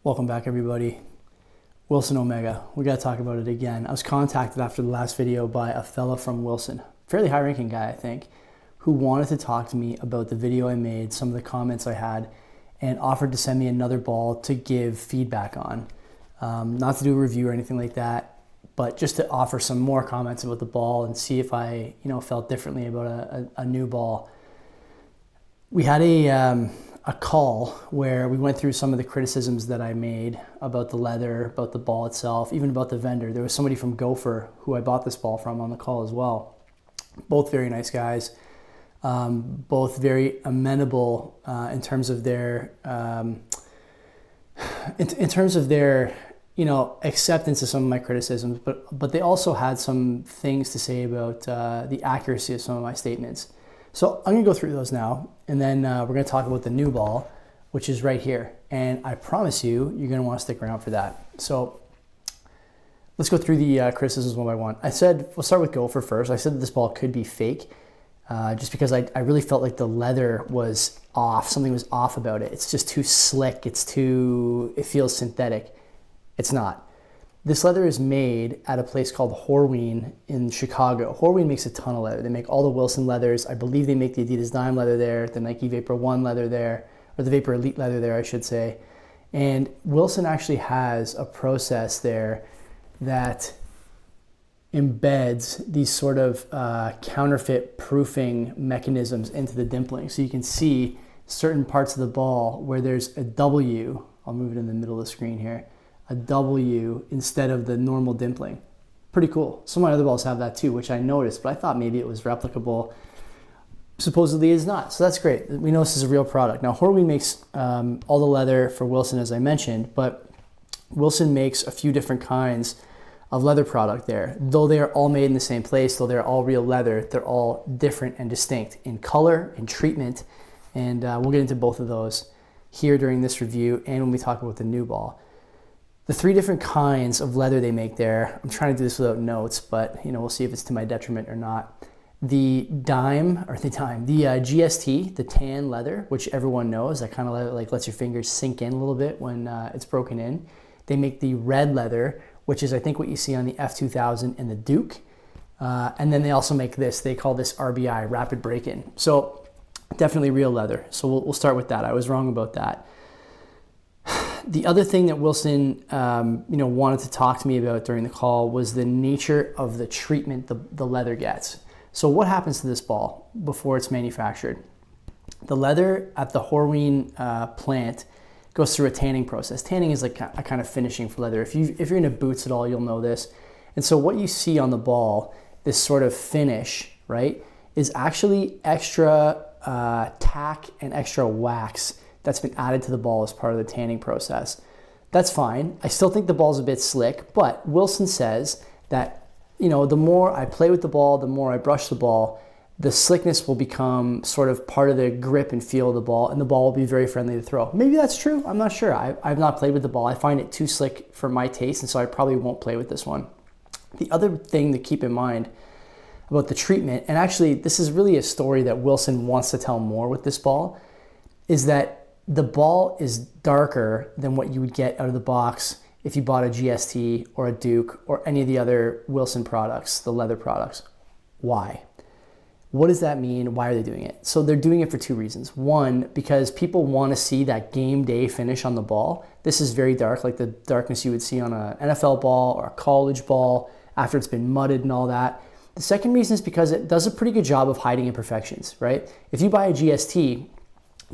Welcome back, everybody. Wilson Omega. We got to talk about it again. I was contacted after the last video by a fella from Wilson, fairly high-ranking guy, I think, who wanted to talk to me about the video I made, some of the comments I had, and offered to send me another ball to give feedback on. Not to do a review or anything like that, but just to offer some more comments about the ball and see if I, felt differently about a new ball. We had a call where we went through some of the criticisms that I made about the leather, about the ball itself, even about the vendor. There was somebody from Gopher who I bought this ball from on the call as well. Both very nice guys, both very amenable in terms of their acceptance of some of my criticisms, but they also had some things to say about the accuracy of some of my statements. So I'm gonna go through those now, and then we're gonna talk about the new ball, which is right here. And I promise you, you're gonna wanna stick around for that. So let's go through the criticisms one by one. We'll start with Gopher first. I said that this ball could be fake, just because I really felt like the leather was off. Something was off about it. It's just too slick. It feels synthetic. It's not. This leather is made at a place called Horween in Chicago. Horween makes a ton of leather. They make all the Wilson leathers. I believe they make the Adidas Dime leather there, the Nike Vapor One leather there, or the Vapor Elite leather there, I should say. And Wilson actually has a process there that embeds these sort of counterfeit proofing mechanisms into the dimpling. So you can see certain parts of the ball where there's a W. I'll move it in the middle of the screen here. A W instead of the normal dimpling. Pretty cool. Some of my other balls have that too, which I noticed, but I thought maybe it was replicable. Supposedly it's not, so that's great. We know this is a real product. Now Horween makes all the leather for Wilson, as I mentioned, but Wilson makes a few different kinds of leather product there. Though they are all made in the same place, though they're all real leather, they're all different and distinct in color, in treatment, and we'll get into both of those here during this review and when we talk about the new ball. The three different kinds of leather they make there, I'm trying to do this without notes, but we'll see if it's to my detriment or not. The GST, the tan leather, which everyone knows, that kind of like lets your fingers sink in a little bit when it's broken in. They make the red leather, which is I think what you see on the F2000 and the Duke. And then they also make this, they call this RBI, rapid break-in. So definitely real leather. So we'll start with that. I was wrong about that. The other thing that Wilson, wanted to talk to me about during the call was the nature of the treatment the leather gets. So what happens to this ball before it's manufactured? The leather at the Horween plant goes through a tanning process. Tanning is like a kind of finishing for leather. If you're into boots at all, you'll know this. And so what you see on the ball, this sort of finish, right, is actually extra tack and extra wax that's been added to the ball as part of the tanning process. That's fine. I still think the ball's a bit slick, but Wilson says that, the more I play with the ball, the more I brush the ball, the slickness will become sort of part of the grip and feel of the ball, and the ball will be very friendly to throw. Maybe that's true. I'm not sure. I've not played with the ball. I find it too slick for my taste, and so I probably won't play with this one. The other thing to keep in mind about the treatment, and actually this is really a story that Wilson wants to tell more with this ball, is that the ball is darker than what you would get out of the box if you bought a GST or a Duke or any of the other Wilson products, the leather products. Why? What does that mean? Why are they doing it? So they're doing it for two reasons. One, because people want to see that game day finish on the ball. This is very dark, like the darkness you would see on an NFL ball or a college ball after it's been mudded and all that. The second reason is because it does a pretty good job of hiding imperfections, right? If you buy a GST,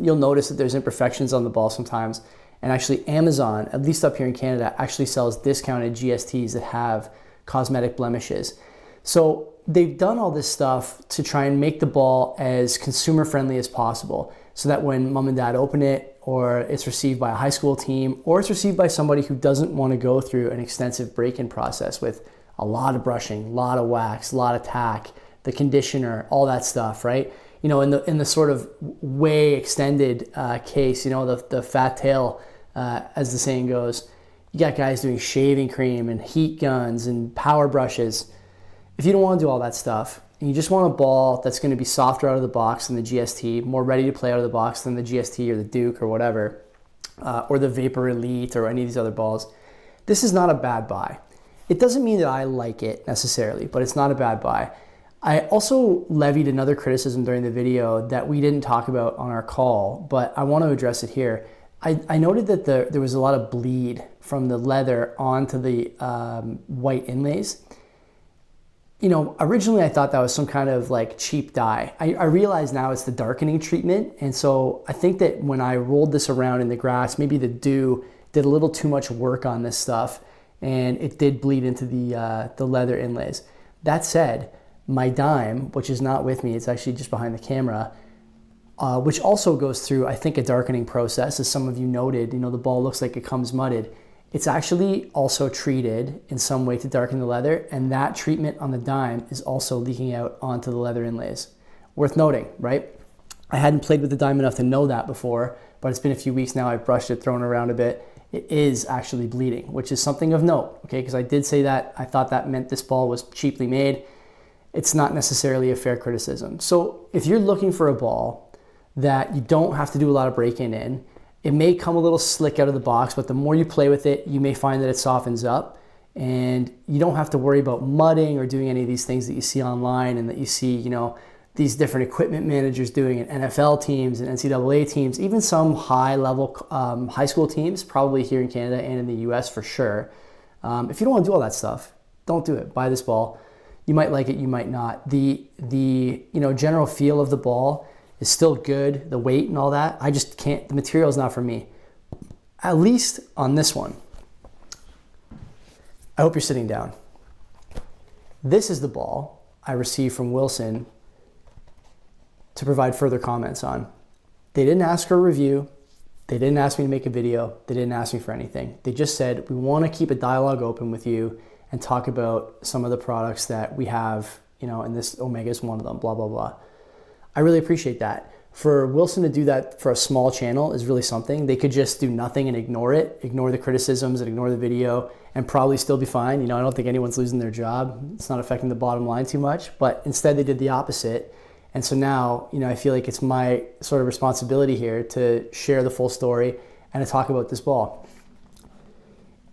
you'll notice that there's imperfections on the ball sometimes. And actually Amazon, at least up here in Canada, actually sells discounted GSTs that have cosmetic blemishes. So they've done all this stuff to try and make the ball as consumer friendly as possible so that when mom and dad open it, or it's received by a high school team, or it's received by somebody who doesn't want to go through an extensive break-in process with a lot of brushing, a lot of wax, a lot of tack, the conditioner, all that stuff, right? In the sort of way extended case, the fat tail, as the saying goes, you got guys doing shaving cream and heat guns and power brushes. If you don't want to do all that stuff, and you just want a ball that's going to be softer out of the box than the GST, more ready to play out of the box than the GST or the Duke or whatever, or the Vapor Elite or any of these other balls. This is not a bad buy. It doesn't mean that I like it necessarily, but it's not a bad buy. I also levied another criticism during the video that we didn't talk about on our call, but I want to address it here. I noted that there was a lot of bleed from the leather onto the white inlays. You know, originally I thought that was some kind of like cheap dye. I realize now it's the darkening treatment. And so I think that when I rolled this around in the grass, maybe the dew did a little too much work on this stuff and it did bleed into the leather inlays. That said, my dime, which is not with me, it's actually just behind the camera, which also goes through, I think, a darkening process. As some of you noted, you know, the ball looks like it comes mudded. It's actually also treated in some way to darken the leather, and that treatment on the dime is also leaking out onto the leather inlays. Worth noting, right? I hadn't played with the dime enough to know that before, but it's been a few weeks now. I've brushed it, thrown it around a bit. It is actually bleeding, which is something of note, okay? Because I did say that. I thought that meant this ball was cheaply made. It's not necessarily a fair criticism. So if you're looking for a ball that you don't have to do a lot of break-in in, it may come a little slick out of the box, but the more you play with it, you may find that it softens up and you don't have to worry about mudding or doing any of these things that you see online and that you see, you know, these different equipment managers doing in NFL teams and NCAA teams, even some high-level high school teams, probably here in Canada and in the US for sure. If you don't want to do all that stuff, don't do it. Buy this ball. You might like it, you might not. The general feel of the ball is still good, the weight and all that. I just can't, the material is not for me. At least on this one. I hope you're sitting down. This is the ball I received from Wilson to provide further comments on. They didn't ask for a review. They didn't ask me to make a video. They didn't ask me for anything. They just said, we want to keep a dialogue open with you and talk about some of the products that we have, you know, and this Omega is one of them, blah, blah, blah. I really appreciate that. For Wilson to do that for a small channel is really something. They could just do nothing and ignore it, ignore the criticisms and ignore the video and probably still be fine. You know, I don't think anyone's losing their job. It's not affecting the bottom line too much, but instead they did the opposite. And so now, you know, I feel like it's my sort of responsibility here to share the full story and to talk about this ball.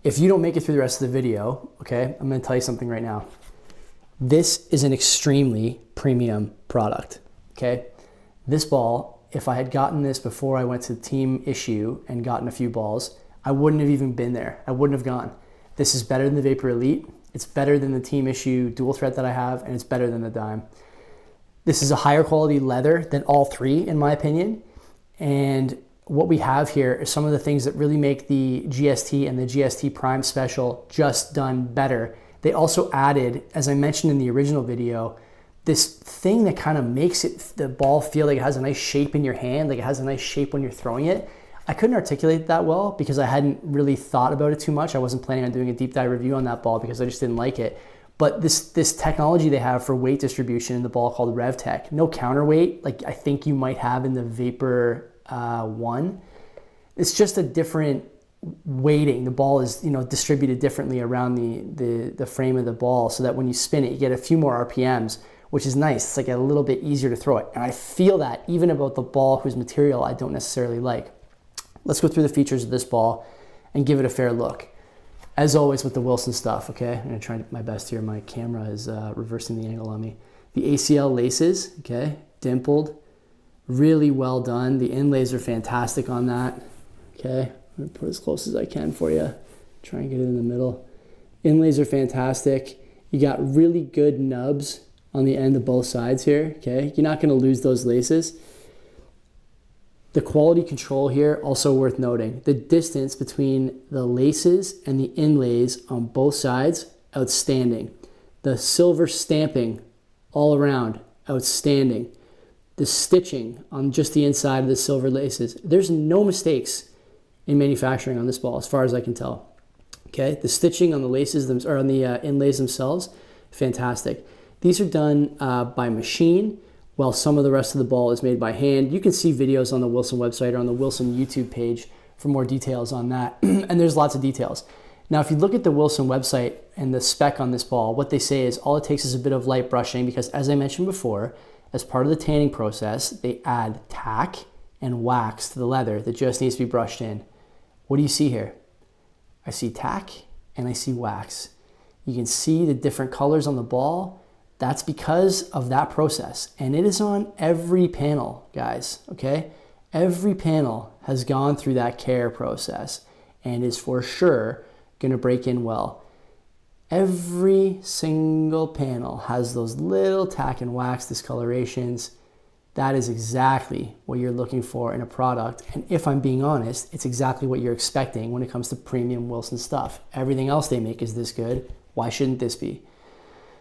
If you don't make it through the rest of the video, okay, I'm gonna tell you something right now. This is an extremely premium product. Okay, this ball, if I had gotten this before I went to team issue and gotten a few balls, I wouldn't have even been there. I wouldn't have gone. This is better than the Vapor Elite. It's better than the team issue dual threat that I have, and it's better than the dime. This is a higher quality leather than all three, in my opinion. And what we have here is some of the things that really make the GST and the GST Prime Special just done better. They also added, as I mentioned in the original video, this thing that kind of makes the ball feel like it has a nice shape in your hand, like it has a nice shape when you're throwing it. I couldn't articulate it that well because I hadn't really thought about it too much. I wasn't planning on doing a deep dive review on that ball because I just didn't like it. But this technology they have for weight distribution in the ball called RevTech, no counterweight like I think you might have in the Vapor 1. It's just a different weighting. The ball is, you know, distributed differently around the frame of the ball so that when you spin it, you get a few more RPMs, which is nice. It's like a little bit easier to throw it. And I feel that even about the ball whose material I don't necessarily like. Let's go through the features of this ball and give it a fair look. As always with the Wilson stuff, okay? I'm gonna try my best here. My camera is reversing the angle on me. The ACL laces, okay? Dimpled, really well done. The inlays are fantastic on that, okay? I'm gonna put it as close as I can for you. Try and get it in the middle. Inlays are fantastic. You got really good nubs on the end of both sides here, okay? You're not gonna lose those laces. The quality control here, also worth noting. The distance between the laces and the inlays on both sides, outstanding. The silver stamping all around, outstanding. The stitching on just the inside of the silver laces. There's no mistakes in manufacturing on this ball, as far as I can tell. Okay, the stitching on the laces, or on the inlays themselves, fantastic. These are done by machine, while some of the rest of the ball is made by hand. You can see videos on the Wilson website or on the Wilson YouTube page for more details on that. And there's lots of details. Now, if you look at the Wilson website and the spec on this ball, what they say is all it takes is a bit of light brushing because, as I mentioned before, as part of the tanning process, they add tack and wax to the leather that just needs to be brushed in. What do you see here? I see tack and I see wax. You can see the different colors on the ball. That's because of that process. And it is on every panel, guys, okay? Every panel has gone through that care process and is for sure gonna break in well. Every single panel has those little tack and wax discolorations. That is exactly what you're looking for in a product. And if I'm being honest, it's exactly what you're expecting when it comes to premium Wilson stuff. Everything else they make is this good. Why shouldn't this be?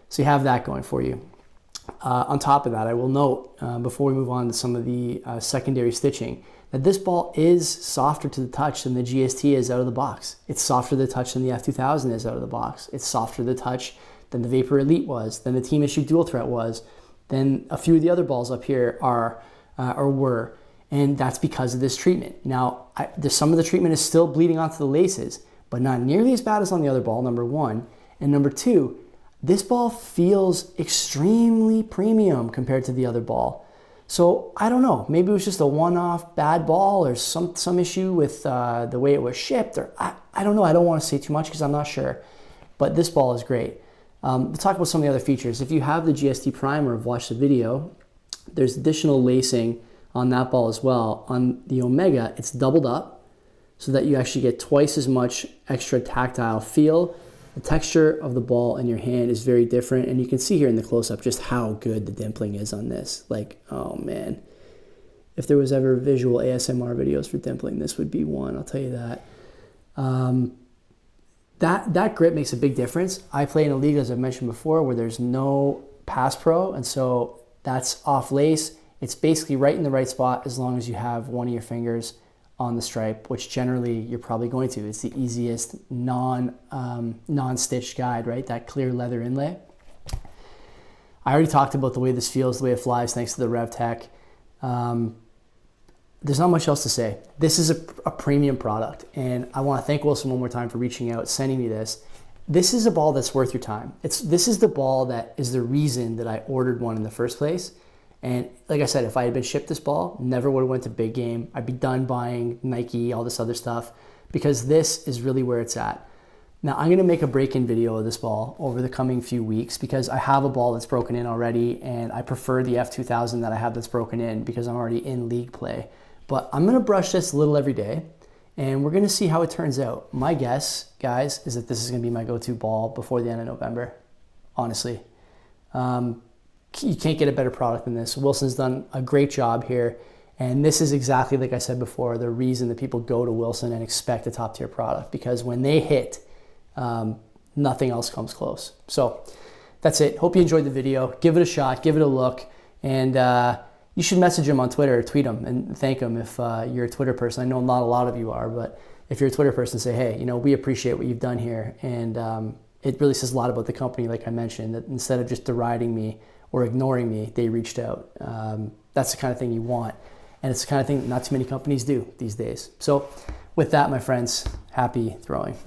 So you have that going for you. On top of that, I will note, before we move on to some of the secondary stitching, that this ball is softer to the touch than the GST is out of the box. It's softer to the touch than the F2000 is out of the box. It's softer to the touch than the Vapor Elite was, than the Team Issue Dual Threat was, than a few of the other balls up here are or were. And that's because of this treatment. Now, some of the treatment is still bleeding onto the laces, but not nearly as bad as on the other ball, number one. And number two, this ball feels extremely premium compared to the other ball. So I don't know, maybe it was just a one-off bad ball or some issue with the way it was shipped, or I don't know. I don't want to say too much because I'm not sure, but this ball is great. We'll talk about some of the other features. If you have the GST primer or have watched the video, there's additional lacing on that ball as well. On the Omega, it's doubled up so that you actually get twice as much extra tactile feel. The texture of the ball in your hand is very different, and you can see here in the close-up just how good the dimpling is on this. Like, oh man, if there was ever visual ASMR videos for dimpling, this would be one, I'll tell you that. That grip makes a big difference. I play in a league, as I mentioned before, where there's no pass pro, and so that's off lace. It's basically right in the right spot as long as you have one of your fingers on the stripe, which generally you're probably going to. It's the easiest non-stitched guide, right? That clear leather inlay. I already talked about the way this feels, the way it flies, thanks to the RevTech. There's not much else to say. This is a premium product, and I want to thank Wilson one more time for reaching out, sending me this. This is a ball that's worth your time. This is the ball that is the reason that I ordered one in the first place. And like I said, if I had been shipped this ball, never would have went to big game. I'd be done buying Nike, all this other stuff, because this is really where it's at. Now I'm gonna make a break-in video of this ball over the coming few weeks because I have a ball that's broken in already, and I prefer the F2000 that I have that's broken in because I'm already in league play. But I'm gonna brush this a little every day, and we're gonna see how it turns out. My guess, guys, is that this is gonna be my go-to ball before the end of November, honestly. You can't get a better product than this. Wilson's done a great job here. And this is exactly, like I said before, the reason that people go to Wilson and expect a top tier product, because when they hit, nothing else comes close. So that's it. Hope you enjoyed the video. Give it a shot, give it a look. And you should message him on Twitter or tweet him and thank him if you're a Twitter person. I know not a lot of you are, but if you're a Twitter person, say, hey, we appreciate what you've done here. And it really says a lot about the company, like I mentioned, that instead of just deriding me or ignoring me, they reached out. That's the kind of thing you want. And it's the kind of thing not too many companies do these days. So with that, my friends, happy throwing.